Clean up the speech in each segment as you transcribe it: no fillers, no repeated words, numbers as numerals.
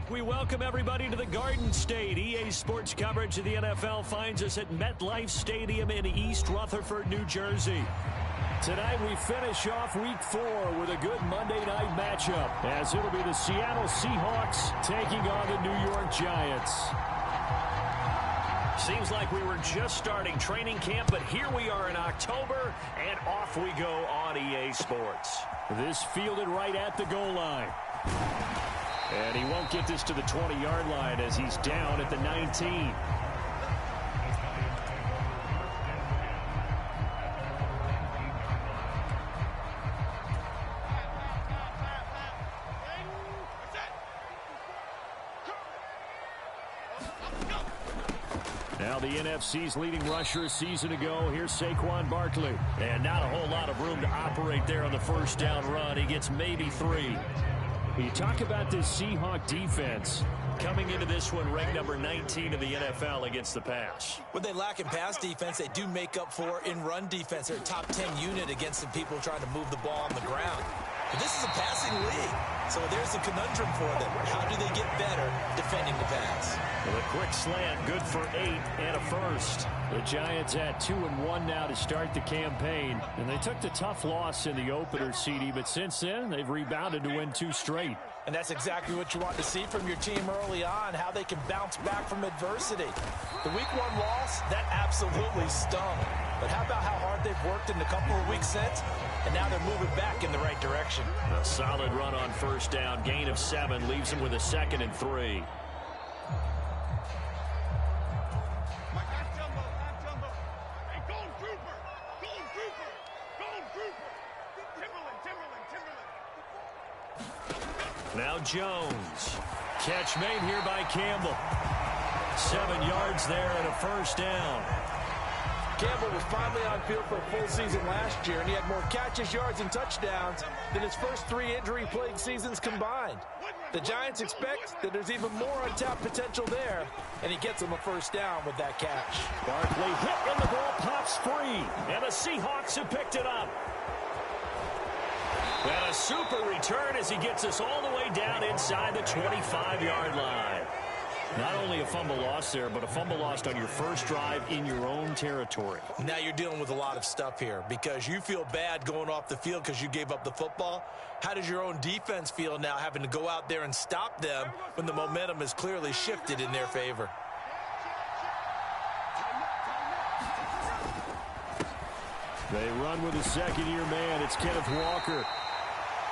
We welcome everybody to the Garden State. EA Sports coverage of the NFL finds us at MetLife Stadium in East Rutherford, New Jersey. Tonight we finish off Week 4 with a good Monday night matchup, as it'll be the Seattle Seahawks taking on the New York Giants. Seems like we were just starting training camp, but here we are in October, and off we go on EA Sports. This fielded right at the goal line. And he won't get this to the 20-yard line as he's down at the 19. Now the NFC's leading rusher a season ago. Here's Saquon Barkley. And not a whole lot of room to operate there on the first down run. He gets maybe 3. You talk about this Seahawk defense coming into this one ranked number 19 in the NFL against the pass. What they lack in pass defense, they do make up for in run defense. They're a top 10 unit against the people trying to move the ball on the ground. But this is a passing league, so there's a conundrum for them. How do they get better defending the pass? Well, a quick slant, good for 8 and a first. The Giants at 2-1 now to start the campaign. And they took the tough loss in the opener, CD, but since then, they've rebounded to win 2 straight. And that's exactly what you want to see from your team early on, how they can bounce back from adversity. The Week 1 loss, that absolutely stung. But how about how hard they've worked in the couple of weeks since? And now they're moving back in the right direction. A solid run on first down, gain of 7, leaves them with a 2nd and 3. Now Jones. Catch made here by Campbell. 7 yards there and a first down. Campbell was finally on field for a full season last year, and he had more catches, yards, and touchdowns than his first 3 injury-plagued seasons combined. The Giants expect that there's even more untapped potential there, and he gets them a first down with that catch. Barkley hit, and the ball pops free, and the Seahawks have picked it up. And a super return as he gets us all the way down inside the 25-yard line. Not only a fumble loss there, but a fumble lost on your first drive in your own territory. Now you're dealing with a lot of stuff here because you feel bad going off the field because you gave up the football. How does your own defense feel now having to go out there and stop them when the momentum is clearly shifted in their favor? They run with a second-year man. It's Kenneth Walker.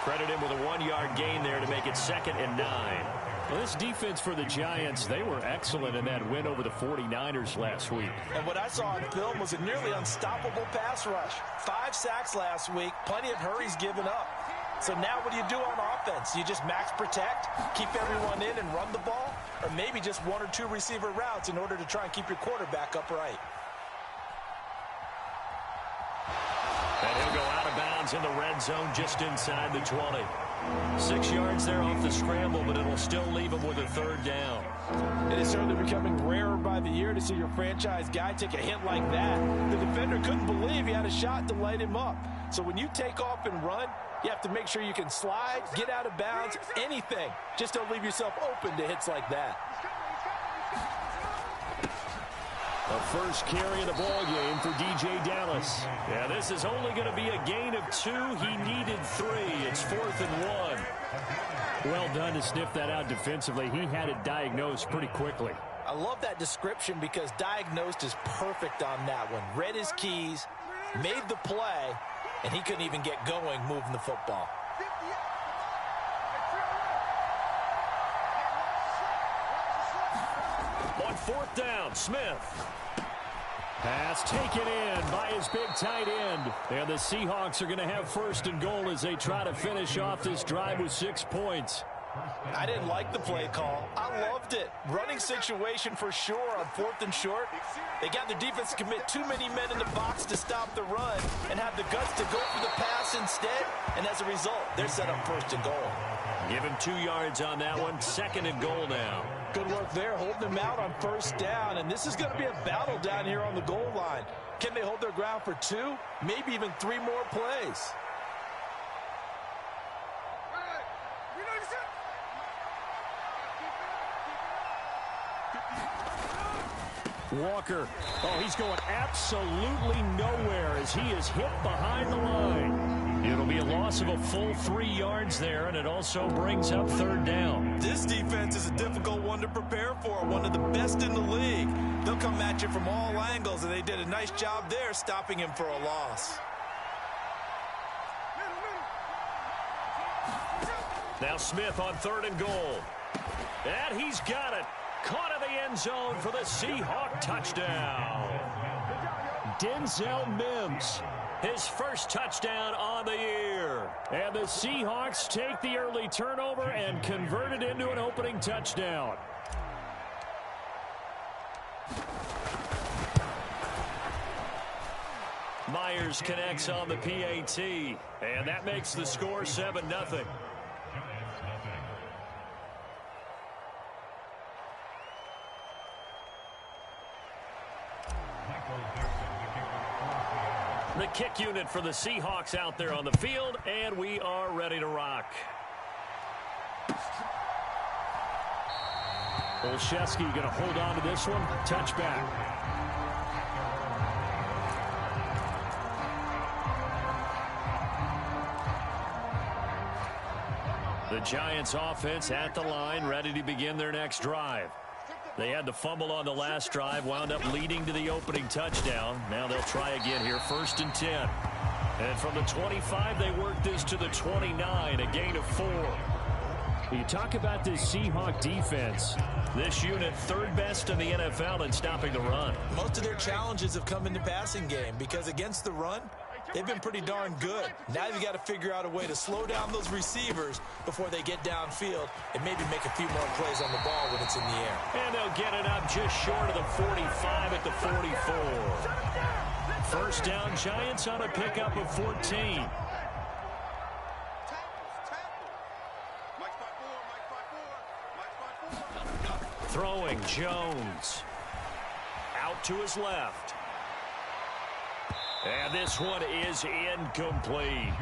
Credit him with a 1-yard gain there to make it 2nd and 9. Well, this defense for the Giants, they were excellent in that win over the 49ers last week. And what I saw on film was a nearly unstoppable pass rush. 5 sacks last week, plenty of hurries given up. So now what do you do on offense? You just max protect, keep everyone in and run the ball, or maybe just 1 or 2 receiver routes in order to try and keep your quarterback upright. And he'll go out of bounds in the red zone just inside the 20. 6 yards there off the scramble, but it'll still leave him with a 3rd down. It is certainly becoming rarer by the year to see your franchise guy take a hit like that. The defender couldn't believe he had a shot to light him up. So when you take off and run, you have to make sure you can slide, get out of bounds, anything. Just don't leave yourself open to hits like that. The first carry of the ball game for DJ Dallas. Yeah, this is only going to be a gain of 2. He needed 3. It's 4th and 1. Well done to sniff that out defensively. He had it diagnosed pretty quickly. I love that description because diagnosed is perfect on that one. Read his keys, made the play, and he couldn't even get going moving the football. On 4th down, Smith. Pass taken in by his big tight end. And the Seahawks are going to have 1st and goal as they try to finish off this drive with 6 points. I didn't like the play call. I loved it. Running situation for sure on 4th and short. They got their defense to commit too many men in the box to stop the run and have the guts to go for the pass instead. And as a result, they're set up 1st and goal. Give him 2 yards on that one. 2nd and goal now. Good work there, holding them out on 1st down. And this is going to be a battle down here on the goal line. Can they hold their ground for 2, maybe even 3 more plays? Walker. Oh, he's going absolutely nowhere as he is hit behind the line. It'll be a loss of a full 3 yards there, and it also brings up third down. This defense is a difficult one to prepare for, one of the best in the league. They'll come at you from all angles, and they did a nice job there stopping him for a loss. Now Smith on 3rd and goal. And he's got it. Caught in the end zone for the Seahawk touchdown. Denzel Mims, his first touchdown on the year. And the Seahawks take the early turnover and convert it into an opening touchdown. Myers connects on the PAT, and that makes the score 7-0. The kick unit for the Seahawks out there on the field, and we are ready to rock. Olszewski going to hold on to this one. Touchback. The Giants offense at the line, ready to begin their next drive. They had to fumble on the last drive, wound up leading to the opening touchdown. Now they'll try again here, 1st and 10. And from the 25, they work this to the 29, a gain of 4. You talk about this Seahawk defense. This unit, 3rd best in the NFL in stopping the run. Most of their challenges have come in the passing game because against the run, they've been pretty darn good. Now you've got to figure out a way to slow down those receivers before they get downfield and maybe make a few more plays on the ball when it's in the air. And they'll get it up just short of the 45 at the 44. 1st down, Giants on a pickup of 14. Throwing Jones. Out to his left. And this one is incomplete.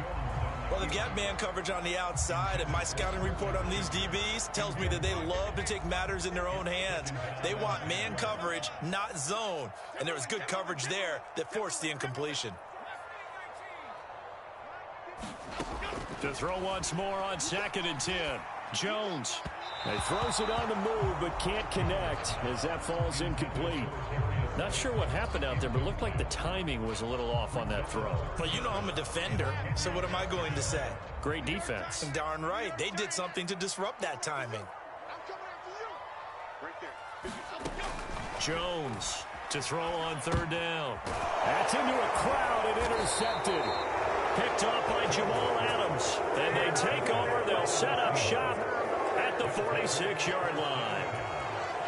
Well, they've got man coverage on the outside, and my scouting report on these DBs tells me that they love to take matters in their own hands. They want man coverage, not zone. And there was good coverage there that forced the incompletion. To throw once more on 2nd and 10. Jones. He throws it on the move, but can't connect as that falls incomplete. Not sure what happened out there, but it looked like the timing was a little off on that throw. Well, you know I'm a defender, so what am I going to say? Great defense. Darn right. They did something to disrupt that timing. Jones to throw on 3rd down. That's into a crowd and intercepted. Picked off by Jamal Adams. And they take over. They'll set up shop at the 46-yard line.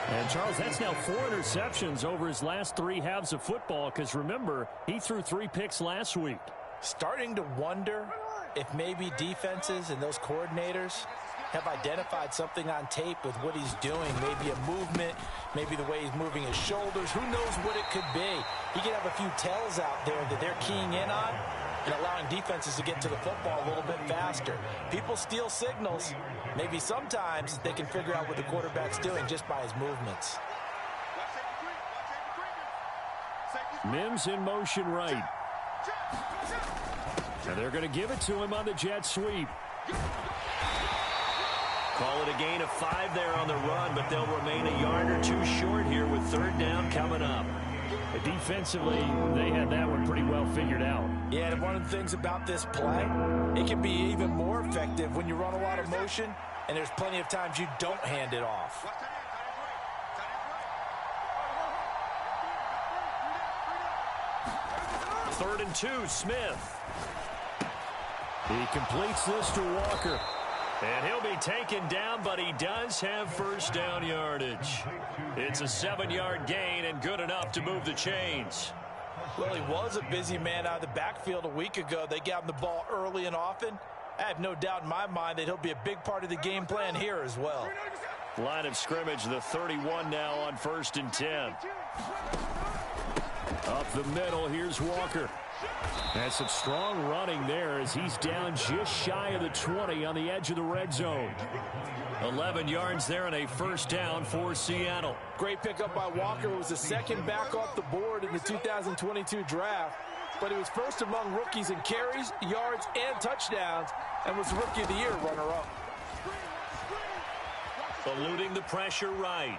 And, Charles, that's now 4 interceptions over his last 3 halves of football because, remember, he threw 3 picks last week. Starting to wonder if maybe defenses and those coordinators have identified something on tape with what he's doing. Maybe a movement, maybe the way he's moving his shoulders. Who knows what it could be? He could have a few tells out there that they're keying in on and allowing defenses to get to the football a little bit faster. People steal signals. Maybe sometimes they can figure out what the quarterback's doing just by his movements. Mims in motion right. And they're going to give it to him on the jet sweep. Call it a gain of 5 there on the run, but they'll remain a yard or 2 short here with 3rd down coming up. Defensively, they had that one pretty well figured out. Yeah, and one of the things about this play, it can be even more effective when you run a lot of motion, and there's plenty of times you don't hand it off. Third and 2, Smith. He completes this to Walker. And he'll be taken down, but he does have 1st down yardage. It's a 7-yard gain and good enough to move the chains. Well, he was a busy man out of the backfield a week ago. They got him the ball early and often. I have no doubt in my mind that he'll be a big part of the game plan here as well. Line of scrimmage, the 31 now on 1st and 10. Up the middle, here's Walker. And some strong running there as he's down just shy of the 20 on the edge of the red zone. 11 yards there and a first down for Seattle. Great pickup by Walker. It was the second back off the board in the 2022 draft. But he was first among rookies in carries, yards, and touchdowns, and was Rookie of the Year runner-up. Eluding the pressure right.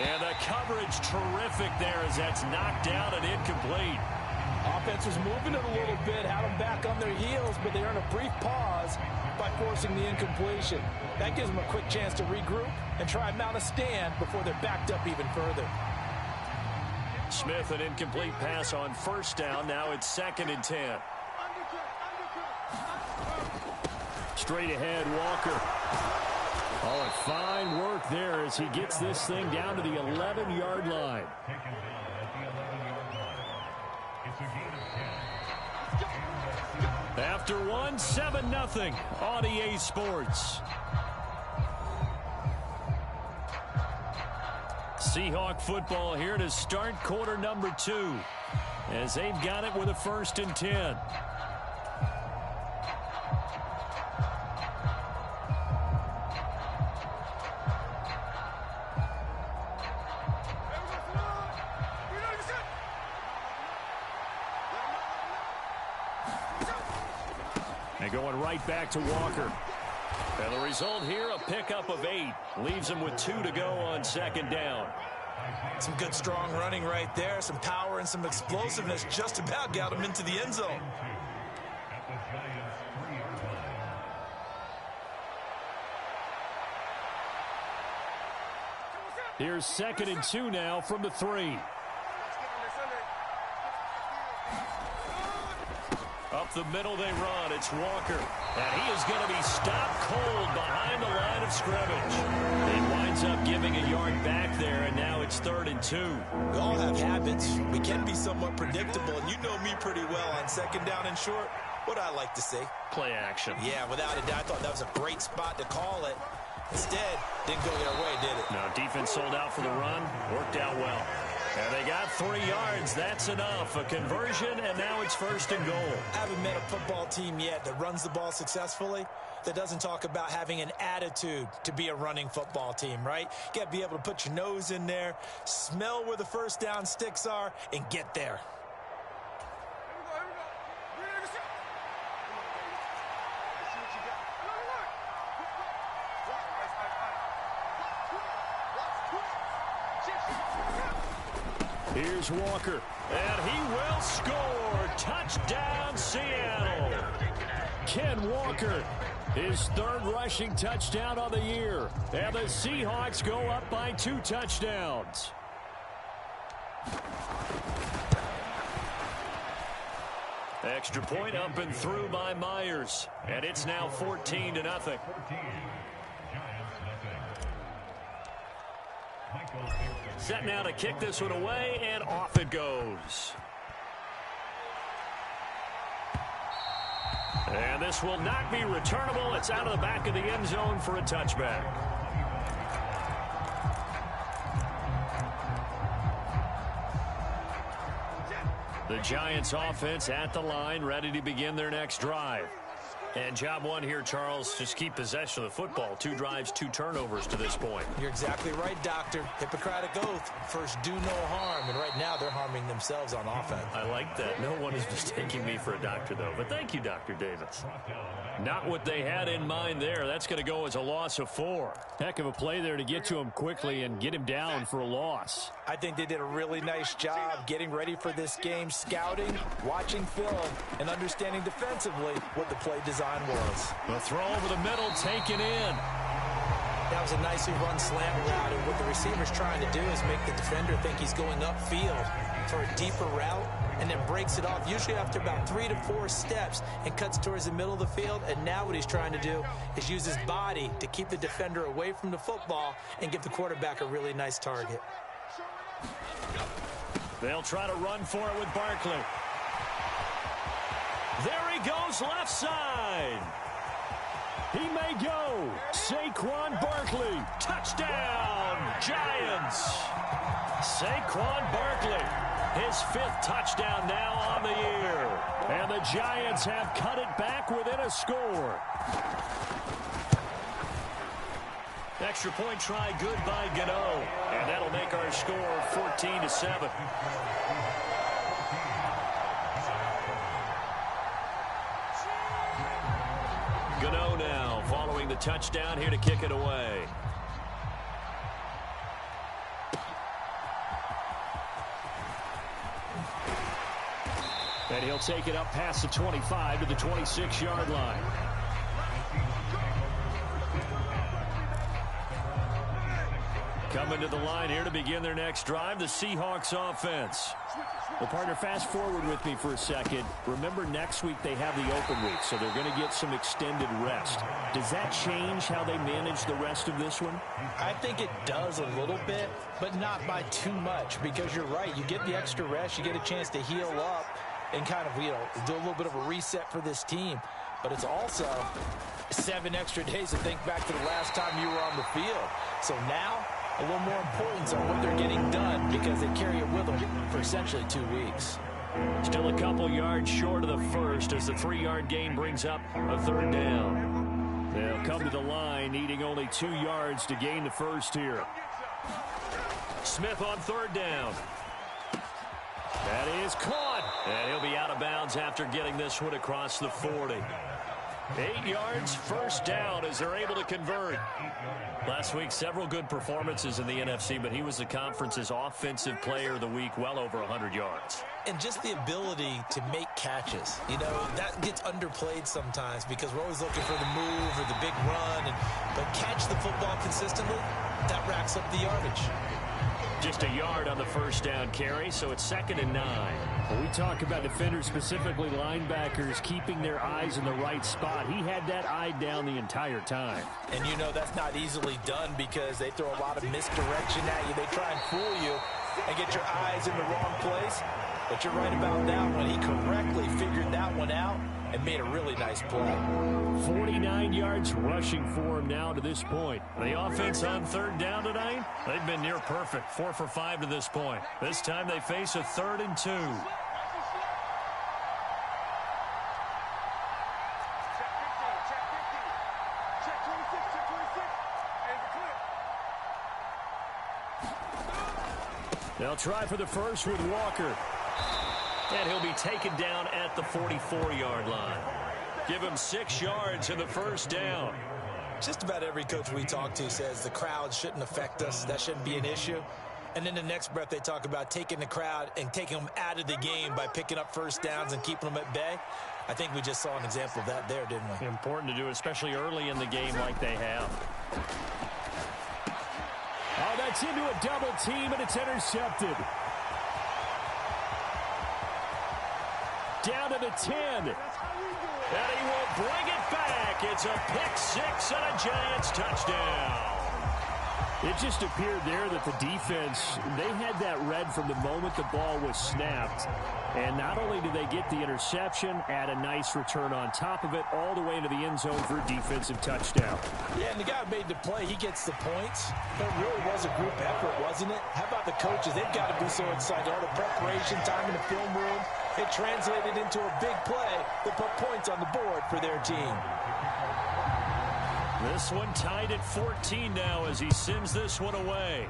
And the coverage terrific there as that's knocked down and incomplete. Offense was moving it a little bit, had them back on their heels, but they earned a brief pause by forcing the incompletion. That gives them a quick chance to regroup and try and mount a stand before they're backed up even further. Smith, an incomplete pass on first down. Now it's 2nd and 10. Straight ahead, Walker. Oh, and fine work there as he gets this thing down to the 11-yard line. After one, 7-0 on EA Sports. Seahawk football here to start quarter number 2 as they've got it with a 1st and 10. And going right back to Walker. And the result here, a pickup of 8. Leaves him with 2 to go on 2nd down. Some good, strong running right there. Some power and some explosiveness just about got him into the end zone. Here's 2nd and 2 now from the 3. Up the middle they run. It's Walker. And he is going to be stopped cold behind the line of scrimmage. He winds up giving a yard back there, and now it's 3rd and 2. We all have habits. We can be somewhat predictable, and you know me pretty well on 2nd down and short. What I like to see. Play action. Yeah, without a doubt, I thought that was a great spot to call it. Instead, didn't go their way, did it? No, defense sold out for the run. Worked out well. And they got 3 yards. That's enough. A conversion, and now it's 1st and goal. I haven't met a football team yet that runs the ball successfully that doesn't talk about having an attitude to be a running football team, right? You got to be able to put your nose in there, smell where the first down sticks are, and get there. Here's Walker, and he will score. Touchdown, Seattle. Ken Walker, his 3rd rushing touchdown of the year. And the Seahawks go up by 2 touchdowns. Extra point up and through by Myers. And it's now 14-0. Set now to kick this one away, and off it goes. And this will not be returnable. It's out of the back of the end zone for a touchback. The Giants offense at the line, ready to begin their next drive. And job one here, Charles, just keep possession of the football. 2 drives, 2 turnovers to this point. You're exactly right, Doctor. Hippocratic oath. First, do no harm. And right now, they're harming themselves on offense. I like that. No one is mistaking me for a doctor, though. But thank you, Dr. Davis. Not what they had in mind there. That's going to go as a loss of 4. Heck of a play there to get to him quickly and get him down for a loss. I think they did a really nice job getting ready for this game, scouting, watching film, and understanding defensively what the play design was. The throw over the middle, taken in. That was a nicely run slant route, and what the receiver's trying to do is make the defender think he's going upfield for a deeper route, and then breaks it off, usually after about 3 to 4 steps, and cuts towards the middle of the field. And now what he's trying to do is use his body to keep the defender away from the football and give the quarterback a really nice target. They'll try to run for it with Barkley. There he goes, left side. He may go. Saquon Barkley. Touchdown, Giants. Saquon Barkley. His 5th touchdown now on the year. And the Giants have cut it back within a score. Extra point try good by Gano. And that'll make our score 14-7. Gano now following the touchdown here to kick it away. And he'll take it up past the 25 to the 26-yard line. Coming to the line here to begin their next drive, the Seahawks offense. Well, partner, fast forward with me for a second. Remember, next week they have the open week, so they're going to get some extended rest. Does that change how they manage the rest of this one? I think it does a little bit, but not by too much, because you're right. You get the extra rest, you get a chance to heal up and kind of, do a little bit of a reset for this team. But it's also 7 extra days to think back to the last time you were on the field. So now, a little more importance on what they're getting done because they carry it with them for essentially 2 weeks. Still a couple yards short of the first as the 3-yard gain brings up a 3rd down. They'll come to the line needing only 2 yards to gain the first here. Smith on 3rd down. That is caught. And he'll be out of bounds after getting this one across the 40. 8 yards, 1st down as they're able to convert. Last week, several good performances in the NFC, but he was the conference's offensive player of the week, well over 100 yards. And just the ability to make catches. That gets underplayed sometimes because we're always looking for the move or the big run. But catch the football consistently, that racks up the yardage. Just a yard on the 1st down carry, so it's 2nd and 9. When we talk about defenders, specifically linebackers, keeping their eyes in the right spot, he had that eye down the entire time. And that's not easily done because they throw a lot of misdirection at you. They try and fool you and get your eyes in the wrong place. But you're right about that one. He correctly figured that one out and made a really nice play. 49 yards rushing for him now to this point. The offense on 3rd down tonight, they've been near perfect. 4 for 5 to this point. This time they face a 3rd and 2. They'll try for the first with Walker. And he'll be taken down at the 44-yard line. Give him 6 yards in the 1st down. Just about every coach we talk to says the crowd shouldn't affect us. That shouldn't be an issue. And then the next breath they talk about taking the crowd and taking them out of the game by picking up 1st downs and keeping them at bay. I think we just saw an example of that there, didn't we? Important to do, especially early in the game like they have. Oh, that's into a double team, and it's intercepted. Down to the 10. And he will bring it back. It's a pick 6 and a Giants touchdown. It just appeared there that the defense, they had that read from the moment the ball was snapped. And not only did they get the interception, add a nice return on top of it, all the way into the end zone for a defensive touchdown. Yeah, and the guy who made the play, he gets the points. But it really was a group effort, wasn't it? How about the coaches? They've got to be so excited. All the preparation time in the film room, it translated into a big play that put points on the board for their team. This one tied at 14 now as he sends this one away.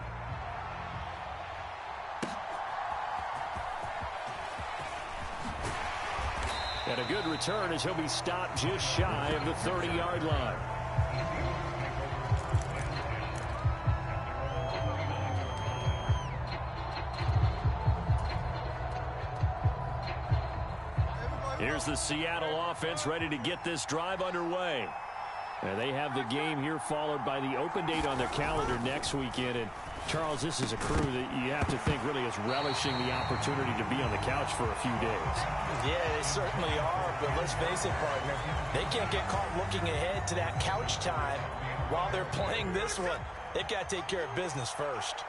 And a good return as he'll be stopped just shy of the 30-yard line. Here's the Seattle offense ready to get this drive underway. And they have the game here followed by the open date on their calendar next weekend. And Charles, this is a crew that you have to think really is relishing the opportunity to be on the couch for a few days. Yeah, they certainly are, but let's face it, partner. They can't get caught looking ahead to that couch time while they're playing this one. They've got to take care of business first.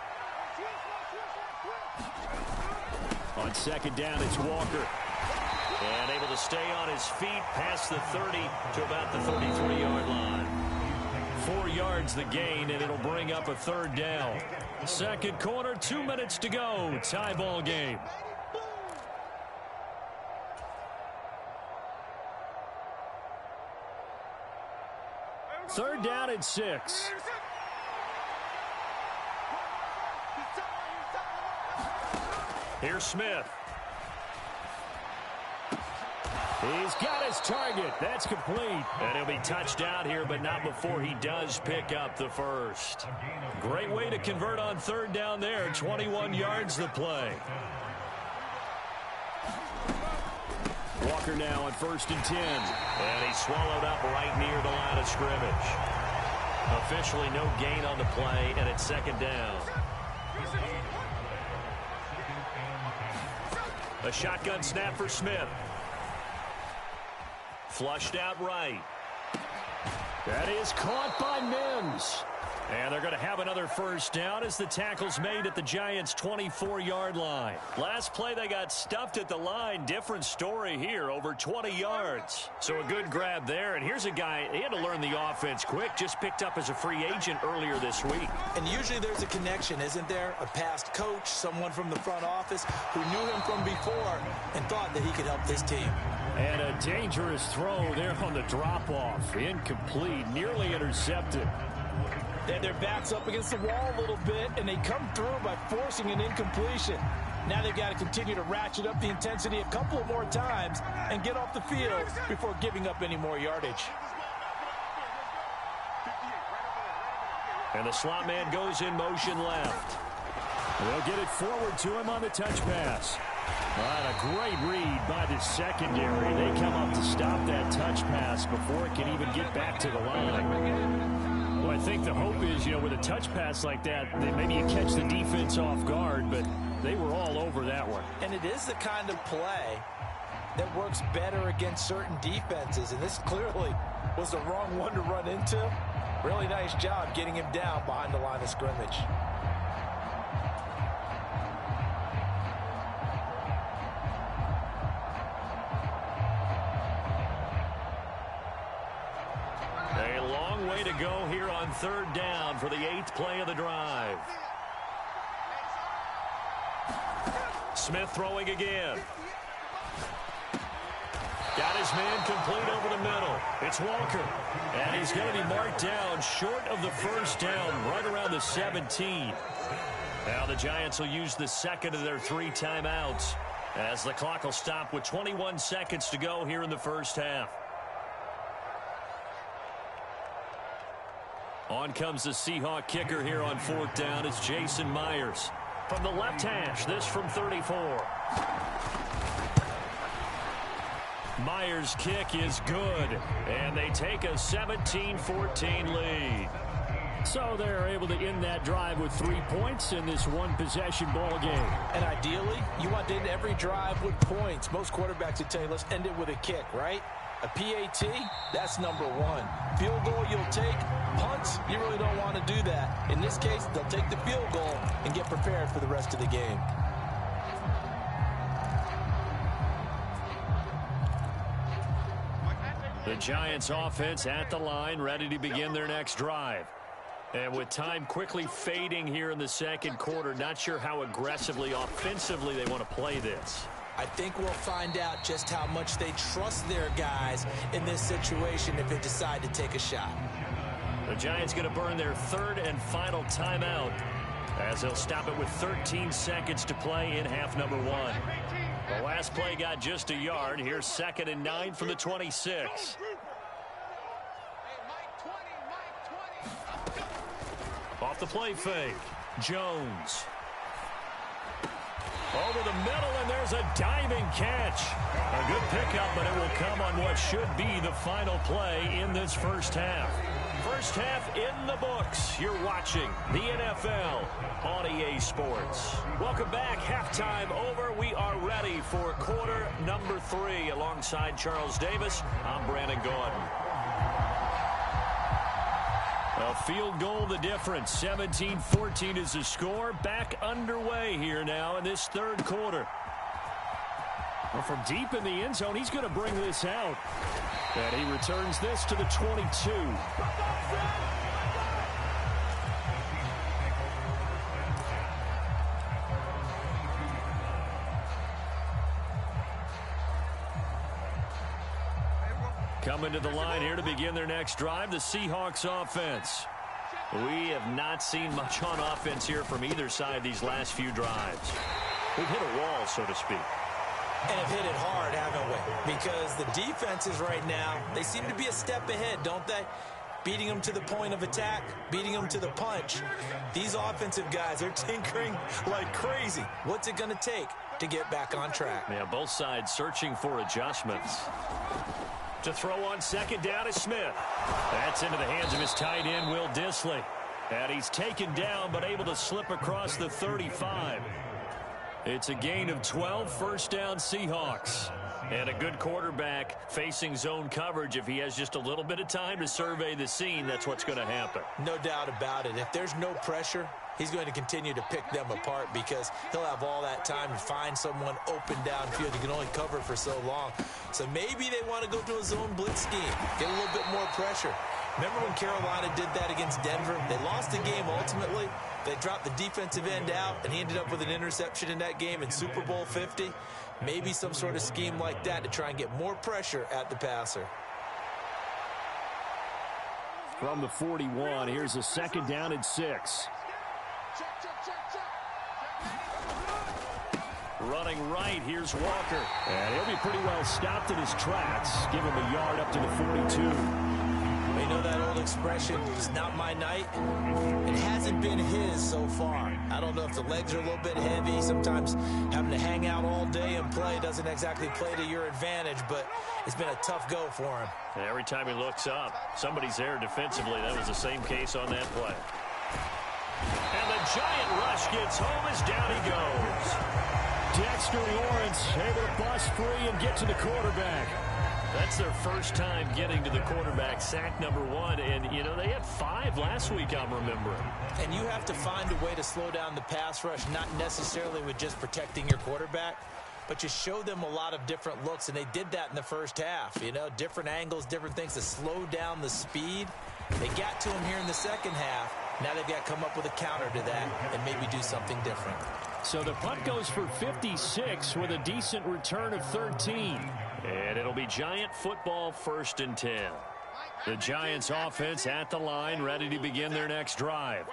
On 2nd down, it's Walker. And able to stay on his feet past the 30 to about the 33-yard line. 4 yards the gain, and it'll bring up a third down. Second quarter, 2 minutes to go. Tie ball game. Third down and 6. Here's Smith. He's got his target. That's complete. And he'll be touched out here, but not before he does pick up the first. Great way to convert on third down there. 21 yards the play. Walker now on 1st and 10. And he's swallowed up right near the line of scrimmage. Officially no gain on the play, and it's second down. A shotgun snap for Smith. Flushed out right. That is caught by Mims. And they're going to have another first down as the tackle's made at the Giants' 24-yard line. Last play they got stuffed at the line. Different story here, over 20 yards. So a good grab there. And here's a guy, he had to learn the offense quick, just picked up as a free agent earlier this week. And usually there's a connection, isn't there? A past coach, someone from the front office who knew him from before and thought that he could help this team. And a dangerous throw there on the drop-off. Incomplete, nearly intercepted. They had their backs up against the wall a little bit, and they come through by forcing an incompletion. Now they've got to continue to ratchet up the intensity a couple of more times and get off the field before giving up any more yardage. And the slot man goes in motion left. They'll get it forward to him on the touch pass. And a great read by the secondary. They come up to stop that touch pass before it can even get back to the line. Well, I think the hope is, with a touch pass like that, that maybe you catch the defense off guard, but they were all over that one. And it is the kind of play that works better against certain defenses, and this clearly was the wrong one to run into. Really nice job getting him down behind the line of scrimmage. Way to go here on third down for the 8th play of the drive. Smith throwing again. Got his man complete over the middle. It's Walker. And he's going to be marked down short of the first down, right around the 17. Now the Giants will use the second of their 3 timeouts as the clock will stop with 21 seconds to go here in the first half. On comes the Seahawk kicker here on 4th down. It's Jason Myers. From the left hash, this from 34. Myers' kick is good, and they take a 17-14 lead. So they're able to end that drive with 3 points in this one-possession ball game. And ideally, you want to end every drive with points. Most quarterbacks would tell you, let's end it with a kick, right? A PAT, that's number 1. Field goal you'll take. Punts, you really don't want to do that. In this case, they'll take the field goal and get prepared for the rest of the game. The Giants offense at the line, ready to begin their next drive. And with time quickly fading here in the second quarter, not sure how aggressively, offensively they want to play this. I think we'll find out just how much they trust their guys in this situation if they decide to take a shot. The Giants going to burn their 3rd and final timeout as they'll stop it with 13 seconds to play in half number 1. The last play got just a yard. Here's 2nd and 9 from the 26. Off the play fake. Jones. Over the middle, and there's a diving catch. A good pickup, but it will come on what should be the final play in this first half. First half in the books. You're watching the NFL on EA Sports. Welcome back. Halftime over. We are ready for quarter number 3. Alongside Charles Davis, I'm Brandon Gordon. A field goal the difference. 17-14 is the score. Back underway here now in this third quarter. Well, from deep in the end zone, he's going to bring this out. And he returns this to the 22. Coming to the line here to begin their next drive, the Seahawks offense. We have not seen much on offense here from either side these last few drives. We've hit a wall, so to speak. And have hit it hard, haven't we? Because the defenses right now, they seem to be a step ahead, don't they? Beating them to the point of attack, beating them to the punch. These offensive guys are tinkering like crazy. What's it going to take to get back on track? Yeah, both sides searching for adjustments. To throw on second down is Smith. That's into the hands of his tight end, Will Dissly. And he's taken down, but able to slip across the 35. It's a gain of 12, first down Seahawks. And a good quarterback facing zone coverage. If he has just a little bit of time to survey the scene, that's what's going to happen. No doubt about it. If there's no pressure, he's going to continue to pick them apart because he'll have all that time to find someone open downfield. He can only cover for so long. So maybe they want to go to a zone blitz scheme, get a little bit more pressure. Remember when Carolina did that against Denver? They lost the game ultimately. They dropped the defensive end out, and he ended up with an interception in that game in Super Bowl 50. Maybe some sort of scheme like that to try and get more pressure at the passer. From the 41, here's a second down and 6. Running right, here's Walker. And he'll be pretty well stopped in his tracks. Give him a yard up to the 42. You know that old expression, it's not my night? It hasn't been his so far. I don't know if the legs are a little bit heavy. Sometimes having to hang out all day and play doesn't exactly play to your advantage, but it's been a tough go for him. And every time he looks up, somebody's there defensively. That was the same case on that play. And the giant rush gets home as down he goes. Dexter Lawrence able to bust free and get to the quarterback. That's their first time getting to the quarterback, sack number 1. And, you know, they had 5 last week, I'm remembering. And you have to find a way to slow down the pass rush, not necessarily with just protecting your quarterback, but you show them a lot of different looks, and they did that in the first half. You know, different angles, different things to slow down the speed. They got to him here in the second half. Now they've got to come up with a counter to that and maybe do something different. So the punt goes for 56 with a decent return of 13. And it'll be Giant football, 1st and 10. The Giants offense at the line, ready to begin their next drive.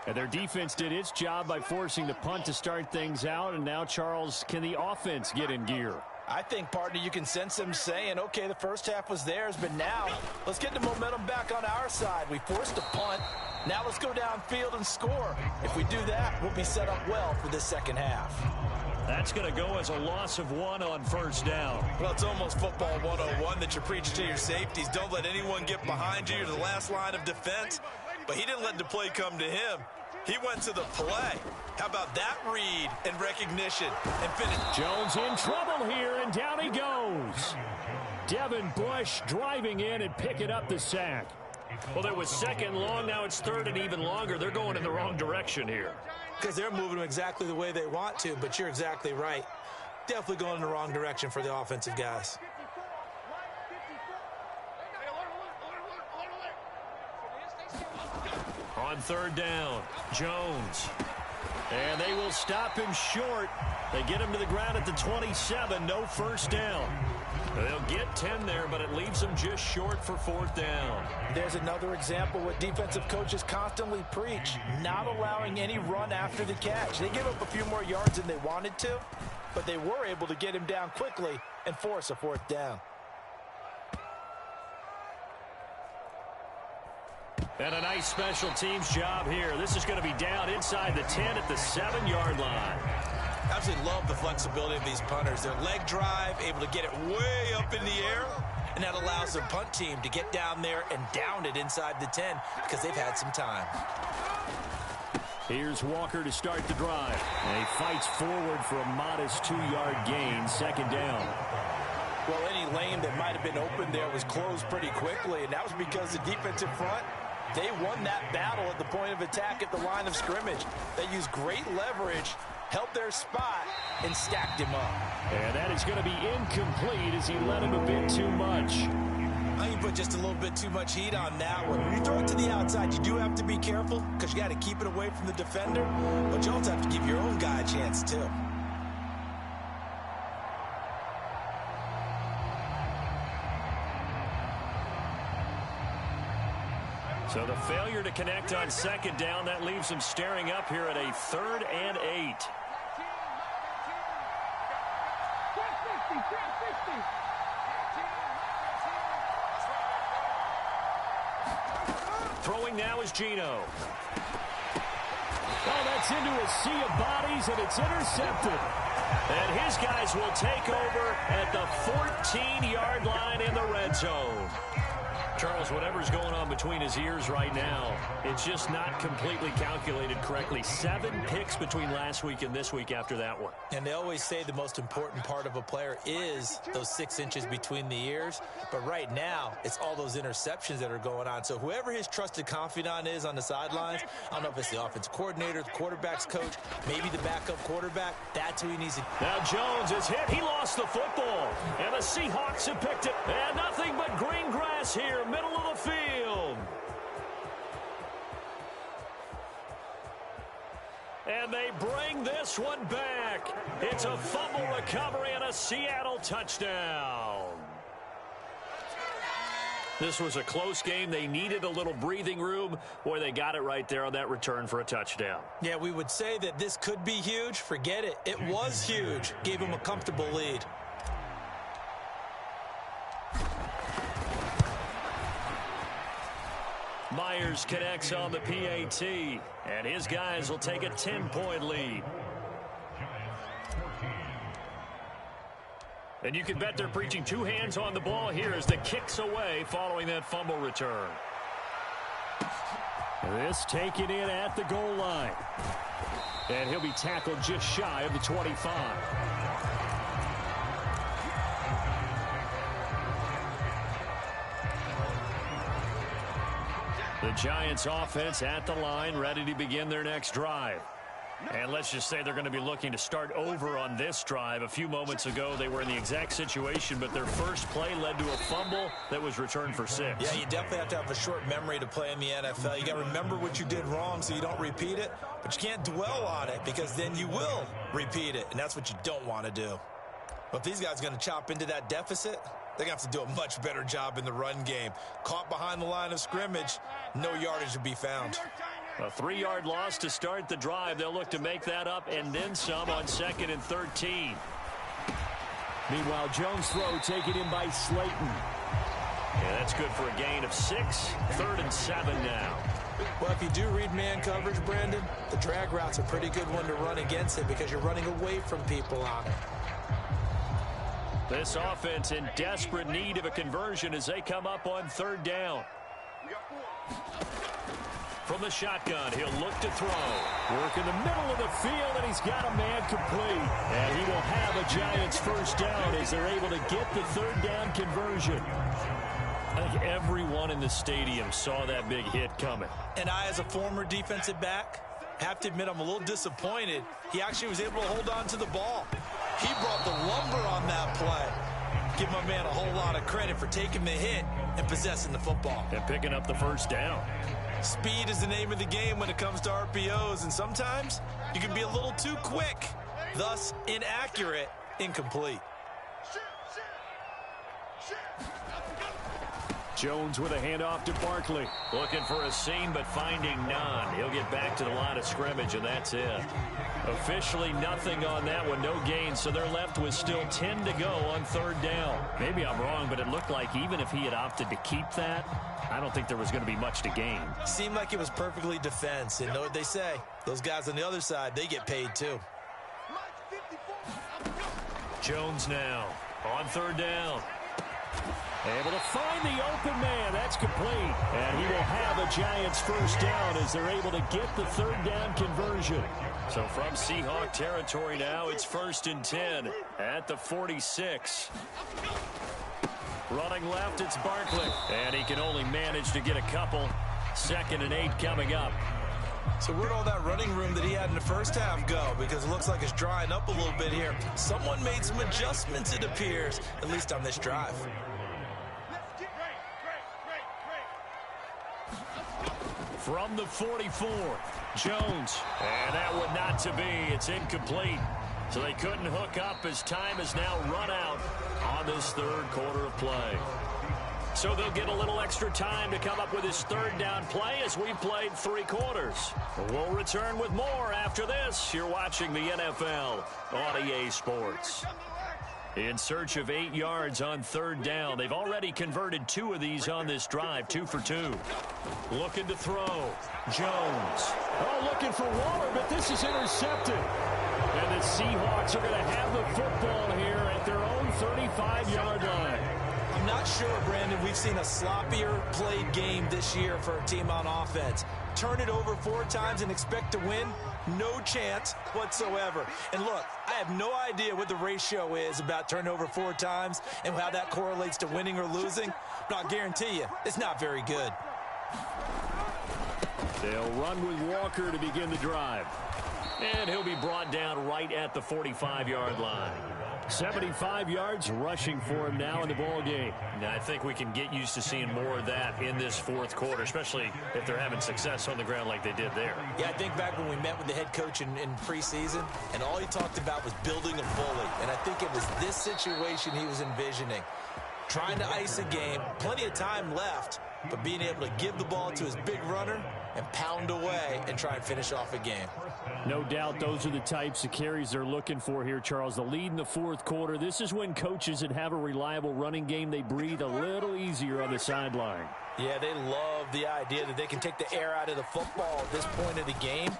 And their defense did its job by forcing the punt to start things out. And now, Charles, can the offense get in gear? I think, partner, you can sense them saying, okay, the first half was theirs, but now let's get the momentum back on our side. We forced a punt. Now let's go downfield and score. If we do that, we'll be set up well for this second half. That's going to go as a loss of 1 on first down. Well, it's almost football 101 that you preach to your safeties. Don't let anyone get behind you. You're the last line of defense. But he didn't let the play come to him. He went to the play. How about that read and recognition and finish? Jones in trouble here, and down he goes. Devin Bush driving in and picking up the sack. Well, there was second long. Now it's third and even longer. They're going in the wrong direction here. Because they're moving them exactly the way they want to, but you're exactly right. Definitely going in the wrong direction for the offensive guys. On third down, Jones. And they will stop him short. They get him to the ground at the 27. No first down. They'll get 10 there, but it leaves them just short for 4th down. There's another example what defensive coaches constantly preach, not allowing any run after the catch. They give up a few more yards than they wanted to, but they were able to get him down quickly and force a 4th down. And a nice special teams job here. This is going to be down inside the 10 at the 7-yard line. Absolutely love the flexibility of these punters. Their leg drive, able to get it way up in the air, and that allows the punt team to get down there and down it inside the 10 because they've had some time. Here's Walker to start the drive. And he fights forward for a modest 2-yard gain, 2nd down. Well, any lane that might have been open there was closed pretty quickly, and that was because the defensive front, they won that battle at the point of attack at the line of scrimmage. They used great leverage held their spot, and stacked him up. And that is going to be incomplete as he led him a bit too much. I think you put just a little bit too much heat on that one. When you throw it to the outside, you do have to be careful because you got to keep it away from the defender, but you also have to give your own guy a chance too. So the failure to connect on second down, that leaves him staring up here at a 3rd and 8. Throwing now is Geno. Oh, that's into a sea of bodies, and it's intercepted. And his guys will take over at the 14-yard line in the red zone. Charles, whatever's going on between his ears right now, it's just not completely calculated correctly. 7 picks between last week and this week after that one. And they always say the most important part of a player is those 6 inches between the ears. But right now, it's all those interceptions that are going on. So whoever his trusted confidant is on the sidelines, I don't know if it's the offense coordinator, the quarterback's coach, maybe the backup quarterback, that's who he needs to. Now Jones is hit. He lost the football. And the Seahawks have picked it. And nothing but green grass here. Middle of the field. And they bring this one back. It's a fumble recovery and a Seattle touchdown. This was a close game. They needed a little breathing room. Boy, they got it right there on that return for a touchdown. Yeah, we would say that this could be huge. Forget it. It was huge. Gave him a comfortable lead. Myers connects on the PAT, and his guys will take a 10-point lead. And you can bet they're preaching 2 hands on the ball here as the kick's away following that fumble return. This taken in at the goal line. And he'll be tackled just shy of the 25. The Giants offense at the line, ready to begin their next drive. And let's just say they're going to be looking to start over on this drive. A few moments ago, they were in the exact situation, but their first play led to a fumble that was returned for 6. Yeah, you definitely have to have a short memory to play in the NFL. You got to remember what you did wrong so you don't repeat it, but you can't dwell on it because then you will repeat it, and that's what you don't want to do. But if these guys are going to chop into that deficit, they're going to have to do a much better job in the run game. Caught behind the line of scrimmage, no yardage to be found. A 3-yard loss to start the drive. They'll look to make that up and then some on 2nd and 13. Meanwhile, Jones' throw taken in by Slayton. Yeah, that's good for a gain of 6. 3rd and 7 now. Well, if you do read man coverage, Brandon, the drag route's a pretty good one to run against it because you're running away from people on it. This offense in desperate need of a conversion as they come up on 3rd down. From the shotgun, he'll look to throw. Work in the middle of the field, and he's got a man complete. And he will have a Giants first down as they're able to get the 3rd down conversion. I think everyone in the stadium saw that big hit coming. And I, as a former defensive back, have to admit I'm a little disappointed. He actually was able to hold on to the ball. He brought the lumber on that play. Give my man a whole lot of credit for taking the hit and possessing the football. And picking up the first down. Speed is the name of the game when it comes to RPOs, and sometimes you can be a little too quick, thus inaccurate, incomplete. Jones with a handoff to Barkley. Looking for a seam, but finding none. He'll get back to the line of scrimmage, and that's it. Officially nothing on that one, no gain, so they're left with still 10 to go on 3rd down. Maybe I'm wrong, but it looked like even if he had opted to keep that, I don't think there was going to be much to gain. Seemed like it was perfectly defense, and know what they say. Those guys on the other side, they get paid too. Jones now on 3rd down. Able to find the open man. That's complete. And he will have a Giants first down as they're able to get the 3rd down conversion. So from Seahawk territory now, it's 1st and 10 at the 46. Running left, it's Barkley. And he can only manage to get a couple. 2nd and 8 coming up. So where'd all that running room that he had in the first half go? Because it looks like it's drying up a little bit here. Someone made some adjustments, it appears, at least on this drive. From the 44, Jones. And that would not to be. It's incomplete. So they couldn't hook up as time has now run out on this third quarter of play. So they'll get a little extra time to come up with his third down play as we played 3 quarters. We'll return with more after this. You're watching the NFL on EA Sports. In search of 8 yards on third down. They've already converted 2 of these on this drive, 2 for 2. Looking to throw. Jones. Oh, looking for Waller, but this is intercepted. And the Seahawks are going to have the football here at their own 35-yard line. I'm not sure, Brandon, we've seen a sloppier played game this year for a team on offense. Turn it over 4 times and expect to win? No chance whatsoever. And look, I have no idea what the ratio is about turnover 4 times and how that correlates to winning or losing, but I'll guarantee you, it's not very good. They'll run with Walker to begin the drive. And he'll be brought down right at the 45-yard line. 75 yards rushing for him now in the ball game. Now, I think we can get used to seeing more of that in this fourth quarter, especially if they're having success on the ground like they did there. Yeah, I think back when we met with the head coach in preseason, and all he talked about was building a bully. And I think it was this situation he was envisioning. Trying to ice a game, plenty of time left, but being able to give the ball to his big runner and pound away and try and finish off a game. No doubt those are the types of carries they're looking for here, Charles. The lead in the fourth quarter. This is when coaches that have a reliable running game, they breathe a little easier on the sideline. Yeah, they love the idea that they can take the air out of the football at this point of the game.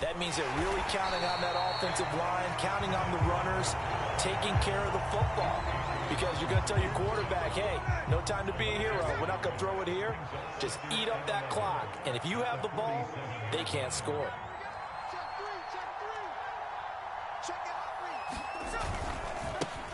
That means they're really counting on that offensive line, counting on the runners, taking care of the football. Because you're going to tell your quarterback, hey, no time to be a hero. We're not going to throw it here. Just eat up that clock. And if you have the ball, they can't score.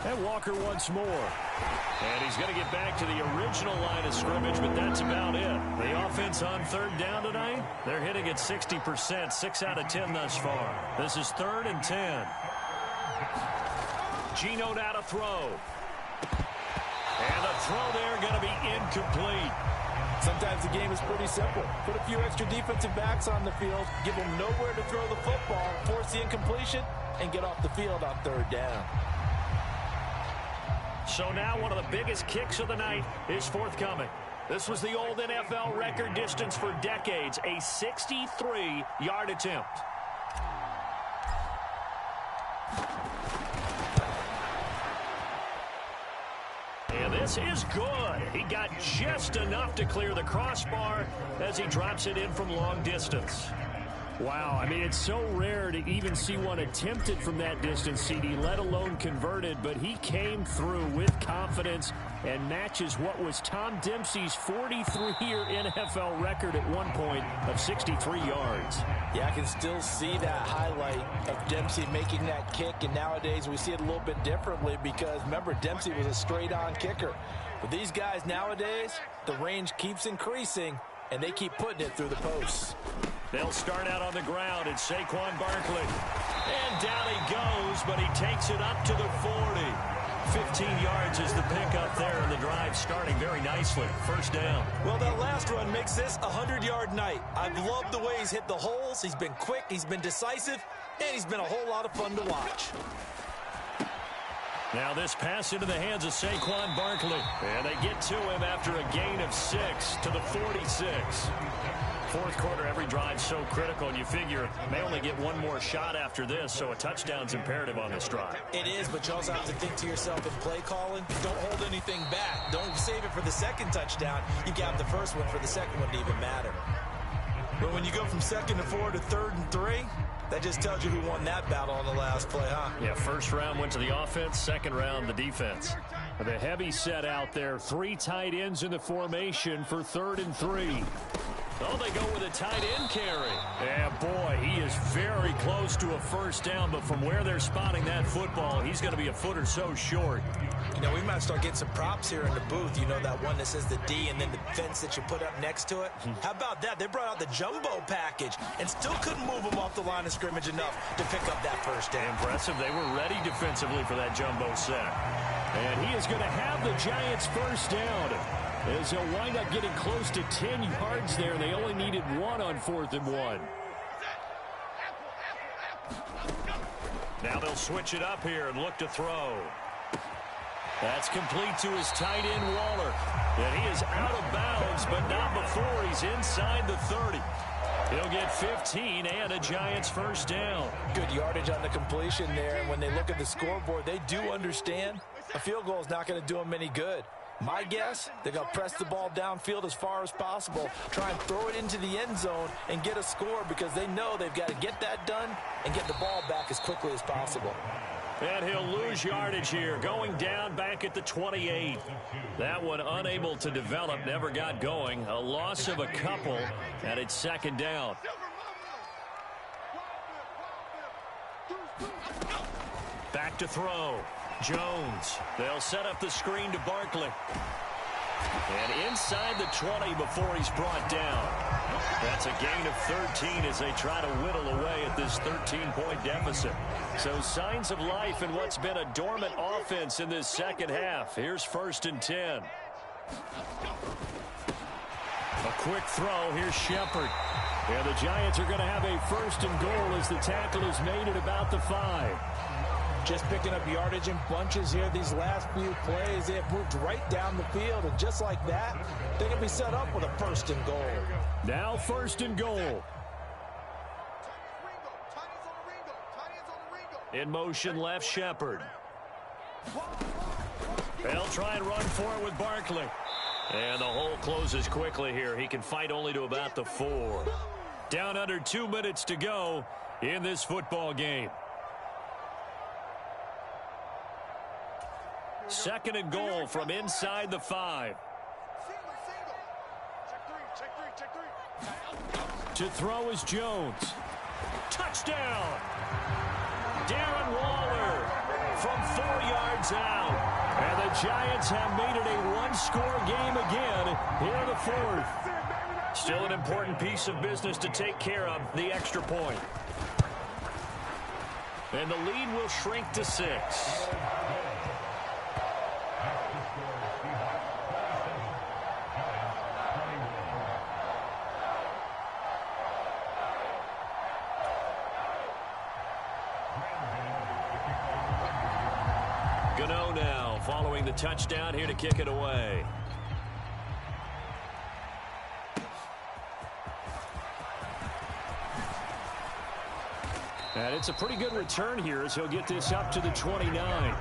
And Walker once more. And he's going to get back to the original line of scrimmage, but that's about it. The offense on third down tonight, they're hitting at 60%, 6 out of 10 thus far. This is 3rd and 10. Geno now to throw. And the throw there going to be incomplete. Sometimes the game is pretty simple. Put a few extra defensive backs on the field, give them nowhere to throw the football, force the incompletion, and get off the field on third down. So now one of the biggest kicks of the night is forthcoming. This was the old NFL record distance for decades, a 63-yard attempt. And this is good. He got just enough to clear the crossbar as he drops it in from long distance. Wow, I mean, it's so rare to even see one attempted from that distance, CD, let alone converted, but he came through with confidence and matches what was Tom Dempsey's 43-year NFL record at one point of 63 yards. Yeah, I can still see that highlight of Dempsey making that kick, and nowadays we see it a little bit differently because, remember, Dempsey was a straight-on kicker. But these guys nowadays, the range keeps increasing, and they keep putting it through the posts. They'll start out on the ground. It's Saquon Barkley. And down he goes, but he takes it up to the 40. 15 yards is the pickup there, and the drive starting very nicely. First down. Well, that last run makes this a 100-yard night. I've loved the way he's hit the holes. He's been quick, he's been decisive, and he's been a whole lot of fun to watch. Now this pass into the hands of Saquon Barkley. And they get to him after a gain of 6 to the 46. Fourth quarter, every drive so critical, and you figure they only get one more shot after this, so a touchdown's imperative on this drive. It is, but you also have to think to yourself in play calling, don't hold anything back. Don't save it for the second touchdown. You got the first one for the second one to even matter. But when you go from 2nd to 4 to 3rd and 3, that just tells you who won that battle on the last play, huh? Yeah, first round went to the offense, second round the defense. The heavy set out there, 3 tight ends in the formation for 3rd and 3. Oh, they go with a tight end carry. Yeah, boy, he is very close to a first down, but from where they're spotting that football, he's going to be a foot or so short. You know, we might start getting some props here in the booth. You know, that one that says the D and then the fence that you put up next to it? How about that? They brought out the jumbo package and still couldn't move them off the line of scrimmage enough to pick up that first down. Impressive. They were ready defensively for that jumbo set. And he is going to have the Giants first down, as he'll wind up getting close to 10 yards there. They only needed 1 on 4th and 1. Now they'll switch it up here and look to throw. That's complete to his tight end, Waller. And he is out of bounds, but not before he's inside the 30. He'll get 15 and a Giants first down. Good yardage on the completion there. And when they look at the scoreboard, they do understand a field goal is not going to do them any good. My guess, they're going to press the ball downfield as far as possible, try and throw it into the end zone and get a score, because they know they've got to get that done and get the ball back as quickly as possible. And he'll lose yardage here, going down back at the 28. That one unable to develop, never got going. A loss of a couple, and it's second down. Back to throw. Jones. They'll set up the screen to Barkley. And inside the 20 before he's brought down. That's a gain of 13 as they try to whittle away at this 13-point deficit. So signs of life in what's been a dormant offense in this second half. Here's 1st and 10. A quick throw. Here's Shepard. And the Giants are going to have a 1st and goal as the tackle is made at about the 5. Just picking up yardage in bunches here these last few plays. They have moved right down the field, and just like that, they can be set up with a 1st and goal. Now 1st and goal. In motion, left Shepard. They'll try and run for it with Barkley. And the hole closes quickly here. He can fight only to about the 4. Down under 2 minutes to go in this football game. 2nd and goal from inside the 5. To throw is Jones. Touchdown! Darren Waller from 4 yards out. And the Giants have made it a one-score game again here in the 4th. Still an important piece of business to take care of, the extra point. And the lead will shrink to 6. Gano now following the touchdown here to kick it away. And it's a pretty good return here as he'll get this up to the 29.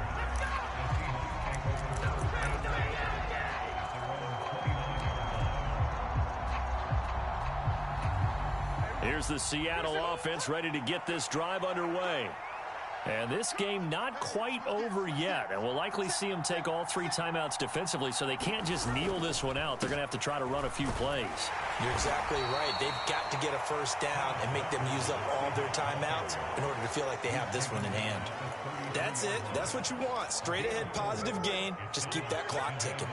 Here's the Seattle offense ready to get this drive underway. And this game not quite over yet. And we'll likely see them take all 3 timeouts defensively, so they can't just kneel this one out. They're going to have to try to run a few plays. You're exactly right. They've got to get a 1st down and make them use up all their timeouts in order to feel like they have this one in hand. That's it. That's what you want. Straight ahead positive gain. Just keep that clock ticking.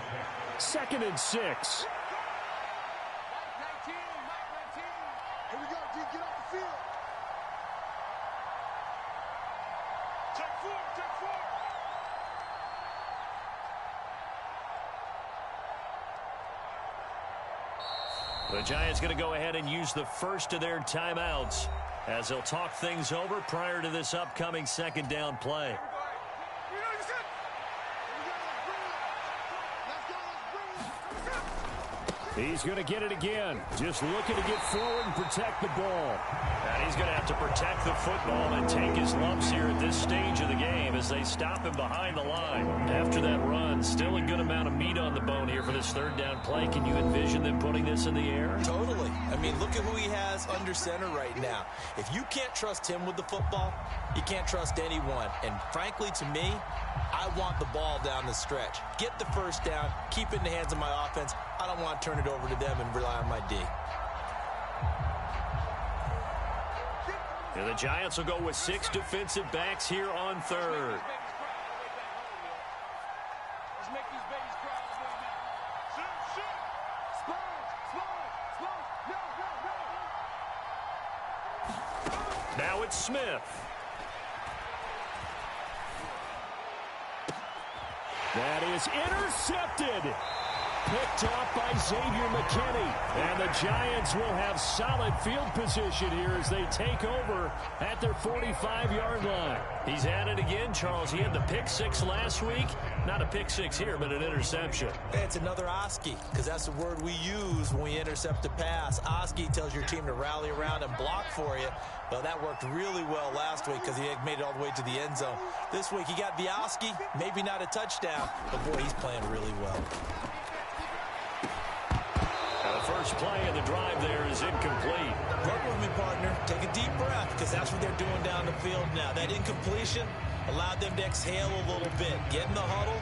2nd and 6. The Giants going to go ahead and use the first of their timeouts as they'll talk things over prior to this upcoming 2nd down play. He's going to get it again. Just looking to get forward and protect the ball. And he's going to have to protect the football and take his lumps here at this stage of the game as they stop him behind the line. After that run, still a good amount of meat on the bone here for this 3rd down play. Can you envision them putting this in the air? Totally. I mean, look at who he has under center right now. If you can't trust him with the football, you can't trust anyone. And frankly, to me, I want the ball down the stretch. Get the 1st down, keep it in the hands of my offense. I don't want to turn it over to them and rely on my D. And the Giants will go with 6 defensive backs here on third. Now it's Smith. That is intercepted. Picked off by Xavier McKinney. And the Giants will have solid field position here as they take over at their 45-yard line. He's at it again, Charles. He had the pick 6 last week. Not a pick 6 here, but an interception. It's another Oski, because that's the word we use when we intercept a pass. Oski tells your team to rally around and block for you. Well, that worked really well last week because he made it all the way to the end zone. This week he got the Oski, maybe not a touchdown, but boy, he's playing really well. First play of the drive there is incomplete. Work with me, partner. Take a deep breath, because that's what they're doing down the field now. That incompletion allowed them to exhale a little bit. Get in the huddle,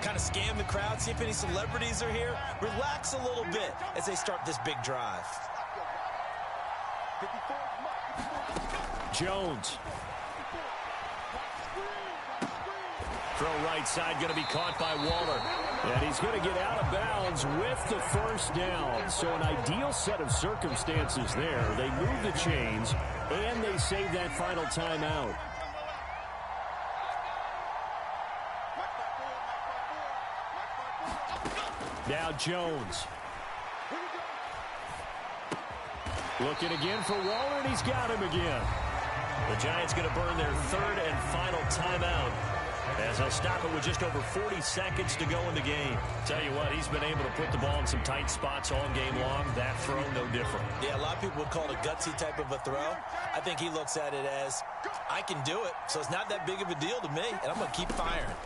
kind of scan the crowd, see if any celebrities are here. Relax a little bit as they start this big drive. Jones. Throw right side, going to be caught by Waller. And he's going to get out of bounds with the first down. So an ideal set of circumstances there. They move the chains, and they save that final timeout. Now Jones. Looking again for Waller, and he's got him again. The Giants going to burn their third and final timeout, as they'll stop it with just over 40 seconds to go in the game. Tell you what, he's been able to put the ball in some tight spots all game long. That throw, no different. Yeah, a lot of people would call it a gutsy type of a throw. I think he looks at it as, I can do it, so it's not that big of a deal to me, and I'm going to keep firing.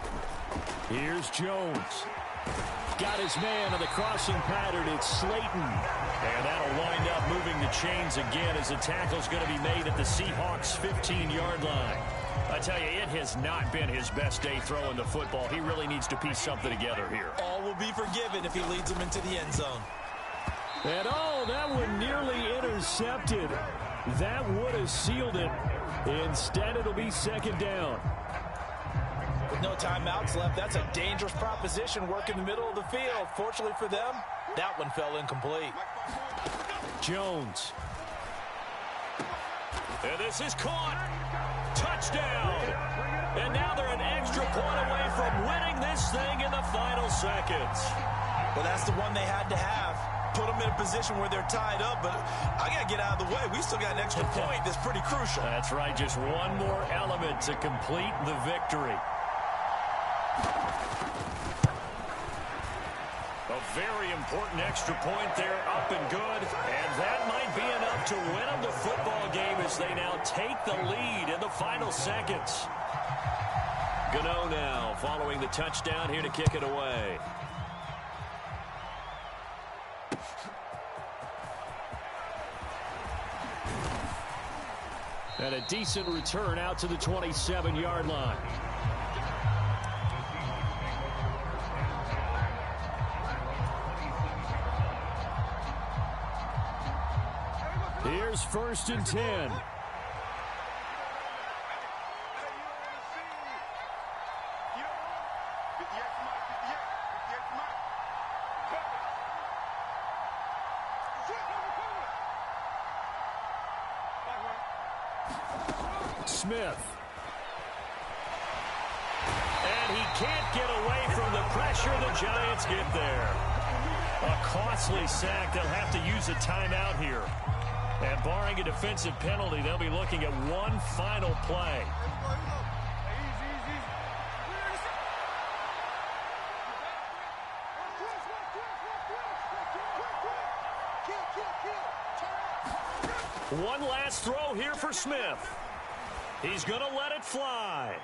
Here's Jones. Got his man on the crossing pattern. It's Slayton. And that'll wind up moving the chains again as the tackle's going to be made at the Seahawks' 15-yard line. I tell you, it has not been his best day throwing the football. He really needs to piece something together here. All will be forgiven if he leads them into the end zone. And oh, that one nearly intercepted. That would have sealed it. Instead, it'll be second down. With no timeouts left, that's a dangerous proposition. Work in the middle of the field. Fortunately for them, that one fell incomplete. Jones. And this is caught. Touchdown. And now they're an extra point away from winning this thing in the final seconds. Well, that's the one they had to have. Put them in a position where they're tied up, but I got to get out of the way. We still got an extra point that's pretty crucial. That's right. Just one more element to complete the victory. A very important extra point there, up and good. And that might be enough to win them the football game as they now take the lead in the final seconds. Gano now following the touchdown here to kick it away. And a decent return out to the 27-yard line. Here's 1st and 10. Smith. And he can't get away from the pressure. The Giants get there. A costly sack. They'll have to use a timeout here. And barring a defensive penalty, they'll be looking at one final play. One last throw here for Smith. He's going to let it fly.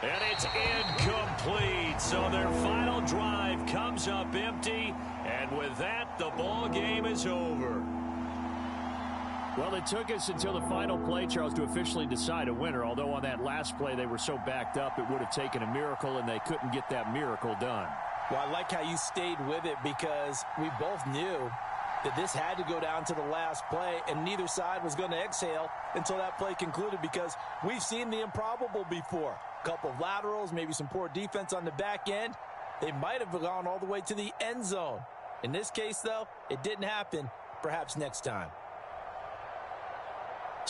And it's incomplete. So their final drive comes up empty. And with that, the ball game is over. Well, it took us until the final play, Charles, to officially decide a winner. Although on that last play they were so backed up, it would have taken a miracle, and they couldn't get that miracle done. Well, I like how you stayed with it because we both knew that this had to go down to the last play, and neither side was going to exhale until that play concluded, because we've seen the improbable before. A couple of laterals, maybe some poor defense on the back end. They might have gone all the way to the end zone. In this case, though, it didn't happen. Perhaps next time.